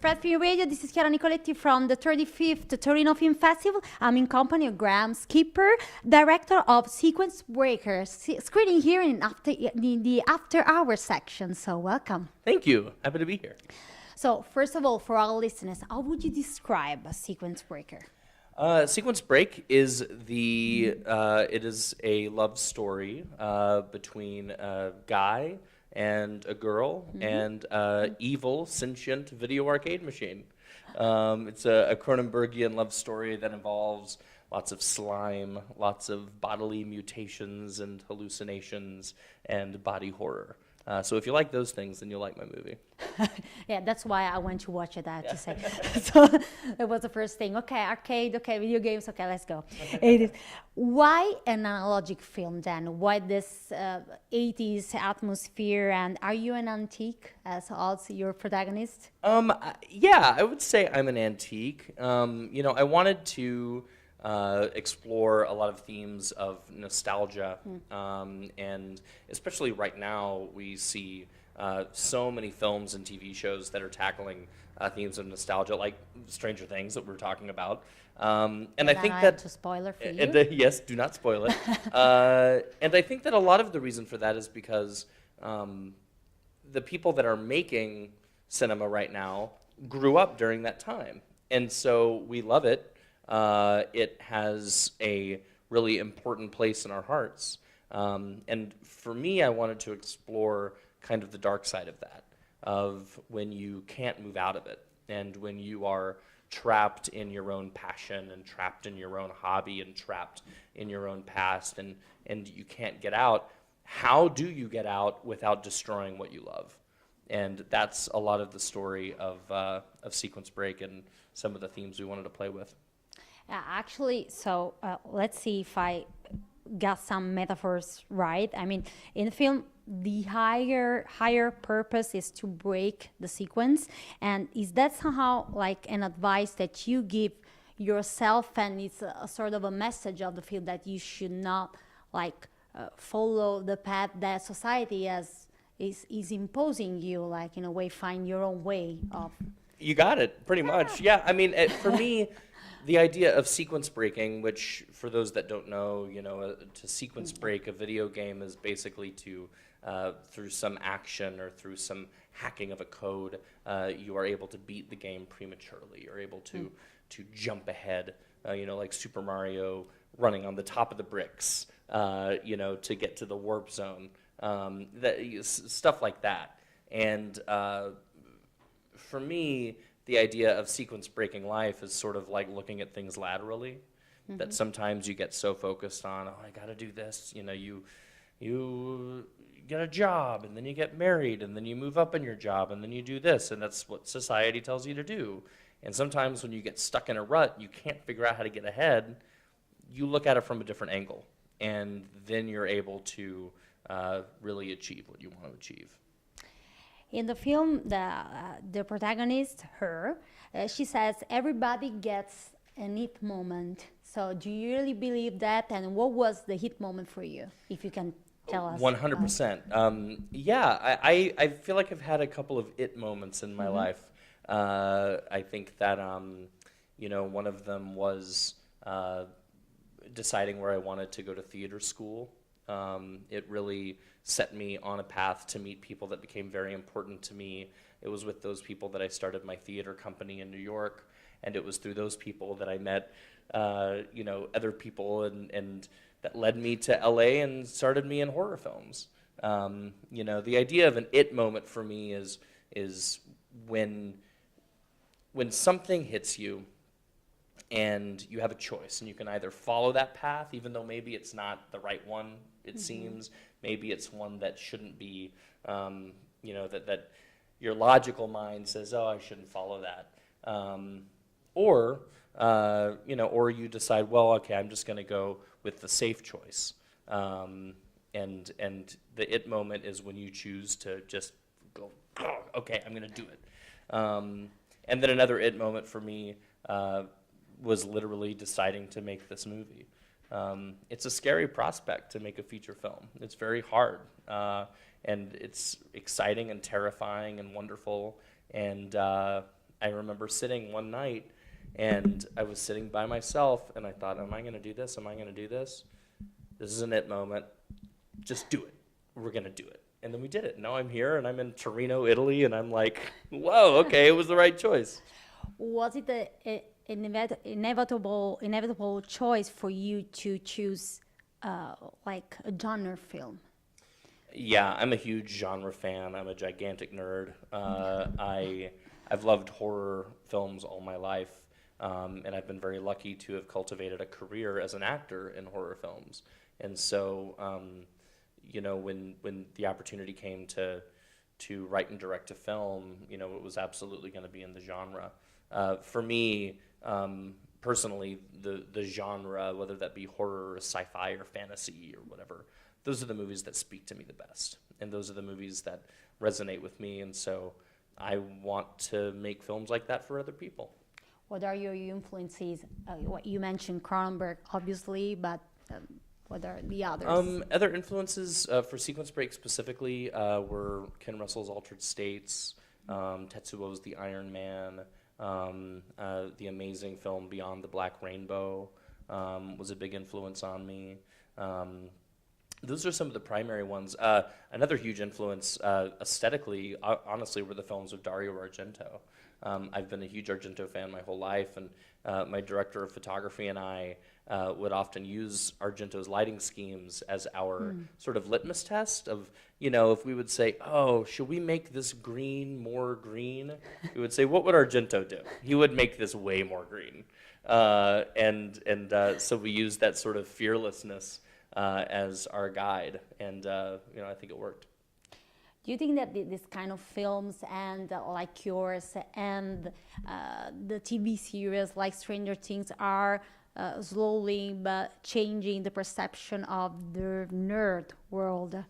Fred Film Radio, this is Chiara Nicoletti from the 35th Torino Film Festival. I'm in company of Graham Skipper, director of Sequence Breakers, screening here in the After Hours section. So welcome. Thank you. Happy to be here. So first of all, for our listeners, how would you describe a sequence breaker? Sequence Break is it is a love story between a guy and a girl and evil, sentient video arcade machine. It's a Cronenbergian love story that involves lots of slime, lots of bodily mutations and hallucinations, and body horror. So if you like those things, then you'll like my movie. Yeah, that's why I went to watch it, I have to say. So that was the first thing. Okay, arcade, okay, video games, okay, let's go. Why an analogic film then? Why this 80s atmosphere, and are you an antique as also your protagonist? Yeah, I would say I'm an antique. I wanted to explore a lot of themes of nostalgia, and especially right now we see so many films and TV shows that are tackling themes of nostalgia, like Stranger Things that we're talking about. And I think that to spoiler for you. And, yes, do not spoil it. And I think that a lot of the reason for that is because the people that are making cinema right now grew up during that time, and so we love it. It has a really important place in our hearts. And for me, I wanted to explore kind of the dark side of that, of when you can't move out of it, and when you are trapped in your own passion, and trapped in your own hobby, and trapped in your own past, and you can't get out. How do you get out without destroying what you love? And that's a lot of the story of Sequence Break and some of the themes we wanted to play with. Actually, so let's see if I got some metaphors right. I mean, in the film, the higher purpose is to break the sequence. And is that somehow like an advice that you give yourself, and it's a sort of a message of the film that you should not like follow the path that society is imposing you, like in a way find your own way of... You got it, pretty much. Yeah, I mean, for me, the idea of sequence breaking, which for those that don't know, to sequence break a video game is basically to, through some action or through some hacking of a code, you are able to beat the game prematurely. You're able to jump ahead, like Super Mario running on the top of the bricks, to get to the warp zone, stuff like that. And for me, the idea of sequence breaking life is sort of like looking at things laterally, that sometimes you get so focused on, I gotta do this, you get a job, and then you get married, and then you move up in your job, and then you do this, and that's what society tells you to do. And sometimes when you get stuck in a rut, you can't figure out how to get ahead, you look at it from a different angle, and then you're able to really achieve what you want to achieve. In the film, the protagonist, she says everybody gets an hit moment. So do you really believe that? And what was the hit moment for you, if you can tell us? 100%. Yeah, I feel like I've had a couple of it moments in my life. I think that, one of them was deciding where I wanted to go to theater school. It really set me on a path to meet people that became very important to me. It was with those people that I started my theater company in New York, and it was through those people that I met, other people, and that led me to LA and started me in horror films. The idea of an it moment for me is when something hits you, and you have a choice, and you can either follow that path, even though maybe it's not the right one, it seems. Maybe it's one that shouldn't be, that your logical mind says, I shouldn't follow that. Or you decide, well, okay, I'm just going to go with the safe choice. And the it moment is when you choose to just go, okay, I'm going to do it. And then another it moment for me was literally deciding to make this movie. It's a scary prospect to make a feature film. It's very hard, and it's exciting and terrifying and wonderful, and I remember sitting one night, and I was sitting by myself, and I thought, am I going to do this? Am I going to do this? This is an it moment. Just do it. We're going to do it. And then we did it. Now I'm here, and I'm in Torino, Italy, and I'm like, whoa, okay, it was the right choice. Was it an inevitable choice for you to choose like a genre film? Yeah, I'm a huge genre fan. I'm a gigantic nerd. I've loved horror films all my life, and I've been very lucky to have cultivated a career as an actor in horror films. And so, when the opportunity came to write and direct a film, it was absolutely going to be in the genre. For me, personally, the genre, whether that be horror or sci-fi or fantasy or whatever, those are the movies that speak to me the best. And those are the movies that resonate with me. And so I want to make films like that for other people. What are your influences? What you mentioned Cronenberg, obviously, but what are the others? Other influences for Sequence Break specifically were Ken Russell's Altered States, Tetsuo's The Iron Man, the amazing film Beyond the Black Rainbow was a big influence on me. Those are some of the primary ones. Another huge influence aesthetically, honestly, were the films of Dario Argento. I've been a huge Argento fan my whole life, and my director of photography and I would often use Argento's lighting schemes as our sort of litmus test of, if we would say, oh, should we make this green more green? We would say, what would Argento do? He would make this way more green. So we used that sort of fearlessness as our guide, and I think it worked. Do you think that this kind of films and like yours and the TV series like Stranger Things are slowly but changing the perception of the nerd world?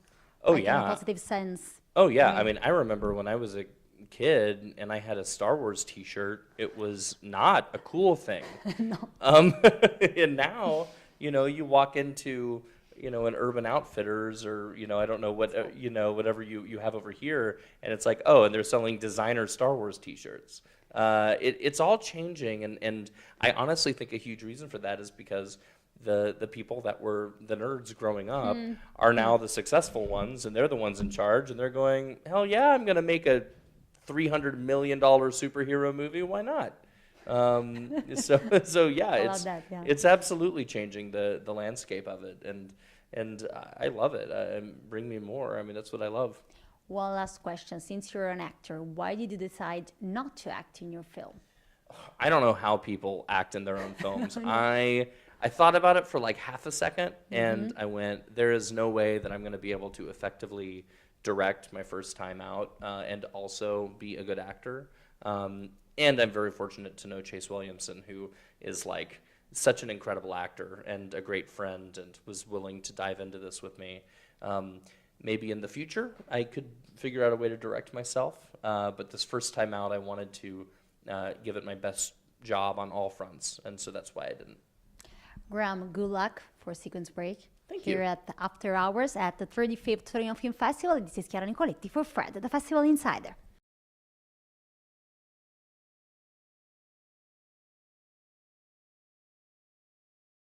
Oh, like yeah. In a positive sense. Oh, yeah. I mean, I remember when I was a kid and I had a Star Wars T-shirt, it was not a cool thing. No. And now, you walk into an Urban Outfitters or I don't know what whatever you have over here, and it's like, oh, and they're selling designer Star Wars T-shirts. It's all changing, and I honestly think a huge reason for that is because the people that were the nerds growing up are now the successful ones, and they're the ones in charge, and they're going, hell yeah, I'm gonna make a $300 million superhero movie. Why not? So yeah, it's absolutely changing the landscape of it, and I love it. Bring me more. I mean, that's what I love. One last question. Since you're an actor, why did you decide not to act in your film? I don't know how people act in their own films. I thought about it for like half a second, and I went, there is no way that I'm going to be able to effectively direct my first time out and also be a good actor. And I'm very fortunate to know Chase Williamson, who is like such an incredible actor and a great friend, and was willing to dive into this with me. Maybe in the future I could figure out a way to direct myself, but this first time out I wanted to give it my best job on all fronts, and so that's why I didn't. Graham, good luck for Sequence Break. Thank you. Here at the After Hours at the 35th Torino Film Festival. This is Chiara Nicoletti for Fred, the Festival Insider.